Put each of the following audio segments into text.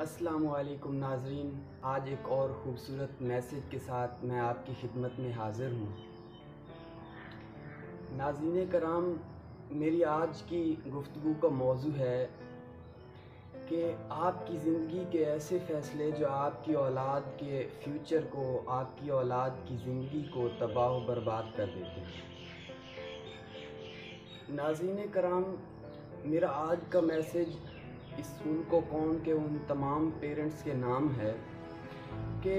السلام علیکم ناظرین، آج ایک اور خوبصورت میسج کے ساتھ میں آپ کی خدمت میں حاضر ہوں۔ ناظرین کرام، میری آج کی گفتگو کا موضوع ہے کہ آپ کی زندگی کے ایسے فیصلے جو آپ کی اولاد کے فیوچر کو، آپ کی اولاد کی زندگی کو تباہ و برباد کر دیتے ہیں۔ ناظرین کرام، میرا آج کا میسج اس ان کو کون کے ان تمام پیرنٹس کے نام ہے کہ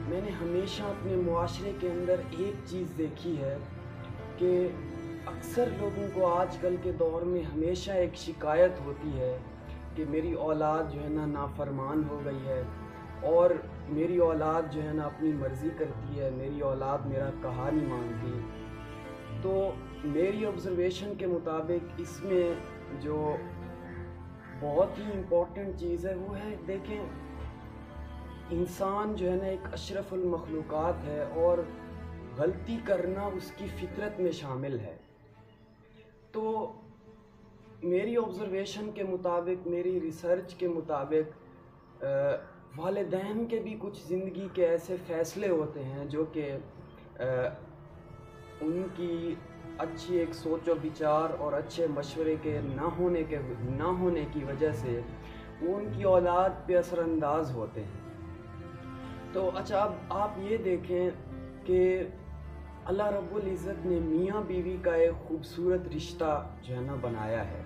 میں نے ہمیشہ اپنے معاشرے کے اندر ایک چیز دیکھی ہے کہ اکثر لوگوں کو آج کل کے دور میں ہمیشہ ایک شکایت ہوتی ہے کہ میری اولاد جو ہے نا نافرمان ہو گئی ہے، اور میری اولاد جو ہے نا اپنی مرضی کرتی ہے، میری اولاد میرا کہا نہیں مانتی۔ تو میری آبزرویشن کے مطابق اس میں جو بہت ہی امپورٹنٹ چیز ہے وہ ہے، دیکھیں انسان جو ہے نا ایک اشرف المخلوقات ہے اور غلطی کرنا اس کی فطرت میں شامل ہے۔ تو میری آبزرویشن کے مطابق، میری ریسرچ کے مطابق والدین کے بھی کچھ زندگی کے ایسے فیصلے ہوتے ہیں جو کہ ان کی اچھی ایک سوچ و بچار اور اچھے مشورے کے نہ ہونے کی وجہ سے وہ ان کی اولاد پہ اثر انداز ہوتے ہیں۔ تو اچھا، اب آپ یہ دیکھیں کہ اللہ رب العزت نے میاں بیوی کا ایک خوبصورت رشتہ جو ہے نا بنایا ہے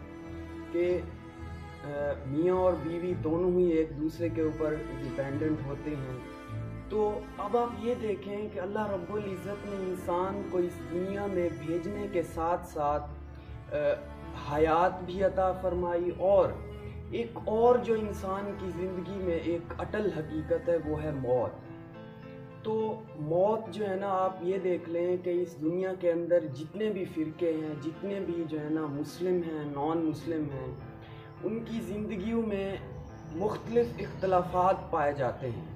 کہ میاں اور بیوی دونوں ہی ایک دوسرے کے اوپر ڈیپینڈنٹ ہوتے ہیں۔ تو اب آپ یہ دیکھیں کہ اللہ رب العزت نے انسان کو اس دنیا میں بھیجنے کے ساتھ ساتھ حیات بھی عطا فرمائی، اور ایک اور جو انسان کی زندگی میں ایک اٹل حقیقت ہے وہ ہے موت۔ تو موت جو ہے نا، آپ یہ دیکھ لیں کہ اس دنیا کے اندر جتنے بھی فرقے ہیں، جتنے بھی جو ہے نا مسلم ہیں، نان مسلم ہیں، ان کی زندگیوں میں مختلف اختلافات پائے جاتے ہیں،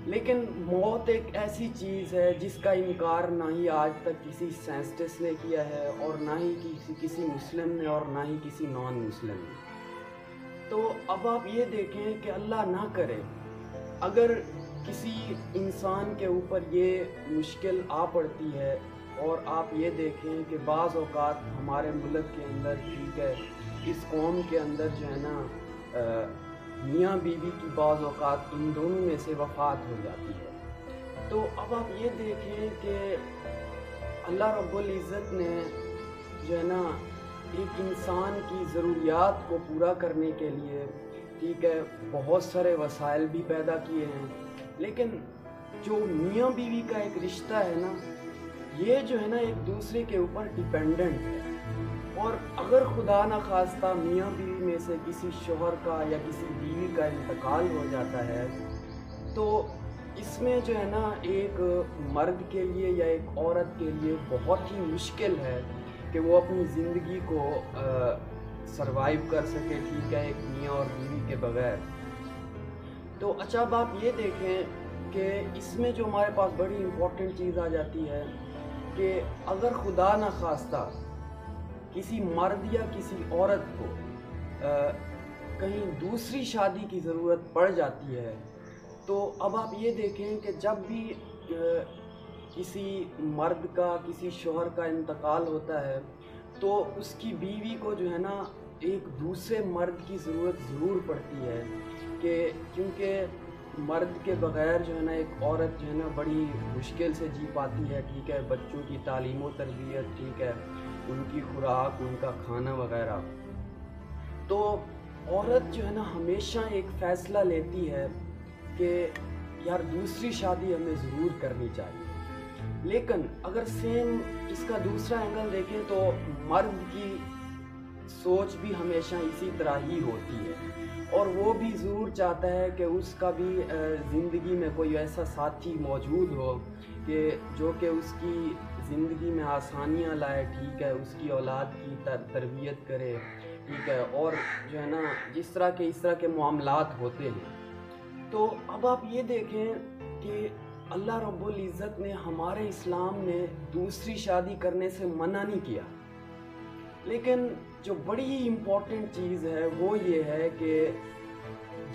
لیکن موت ایک ایسی چیز ہے جس کا انکار نہ ہی آج تک کسی سائنسٹسٹ نے کیا ہے، اور نہ ہی کسی مسلم نے، اور نہ ہی کسی نان مسلم نے۔ تو اب آپ یہ دیکھیں کہ اللہ نہ کرے اگر کسی انسان کے اوپر یہ مشکل آ پڑتی ہے، اور آپ یہ دیکھیں کہ بعض اوقات ہمارے ملک کے اندر، ٹھیک ہے، اس قوم کے اندر جو ہے نا میاں بیوی کی بعض اوقات ان دونوں میں سے وفات ہو جاتی ہے۔ تو اب آپ یہ دیکھیں کہ اللہ رب العزت نے جو ہے نا ایک انسان کی ضروریات کو پورا کرنے کے لیے، ٹھیک ہے، بہت سارے وسائل بھی پیدا کیے ہیں، لیکن جو میاں بیوی کا ایک رشتہ ہے نا، یہ جو ہے نا ایک دوسرے کے اوپر ڈیپینڈنٹ ہے، اور اگر خدا نہ خواستہ میاں بیوی میں سے کسی شوہر کا یا کسی بیوی کا انتقال ہو جاتا ہے، تو اس میں جو ہے نا ایک مرد کے لیے یا ایک عورت کے لیے بہت ہی مشکل ہے کہ وہ اپنی زندگی کو سروائیو کر سکے، ٹھیک ہے، ایک میاں اور بیوی کے بغیر۔ تو اچھا، اب آپ یہ دیکھیں کہ اس میں جو ہمارے پاس بڑی امپورٹنٹ چیز آ جاتی ہے کہ اگر خدا نہ خواستہ کسی مرد یا کسی عورت کو کہیں دوسری شادی کی ضرورت پڑ جاتی ہے، تو اب آپ یہ دیکھیں کہ جب بھی کسی مرد کا، کسی شوہر کا انتقال ہوتا ہے تو اس کی بیوی کو جو ہے نا ایک دوسرے مرد کی ضرورت ضرور پڑتی ہے، کہ کیونکہ مرد کے بغیر جو ہے نا ایک عورت جو ہے نا بڑی مشکل سے جی پاتی ہے، ٹھیک ہے، بچوں کی تعلیم و تربیت، ٹھیک ہے، ان کی خوراک، ان کا کھانا وغیرہ۔ تو عورت جو ہے نا ہمیشہ ایک فیصلہ لیتی ہے کہ یار دوسری شادی ہمیں ضرور کرنی چاہیے، لیکن اگر سیم اس کا دوسرا اینگل دیکھیں تو مرد کی سوچ بھی ہمیشہ اسی طرح ہی ہوتی ہے، اور وہ بھی ضرور چاہتا ہے کہ اس کا بھی زندگی میں کوئی ایسا ساتھی موجود ہو کہ جو کہ اس کی زندگی میں آسانیاں لائے، ٹھیک ہے، اس کی اولاد کی تربیت کرے، ٹھیک ہے، اور جو ہے نا اس طرح کے معاملات ہوتے ہیں۔ تو اب آپ یہ دیکھیں کہ اللہ رب العزت نے، ہمارے اسلام نے دوسری شادی کرنے سے منع نہیں کیا، لیکن جو بڑی امپورٹنٹ چیز ہے وہ یہ ہے کہ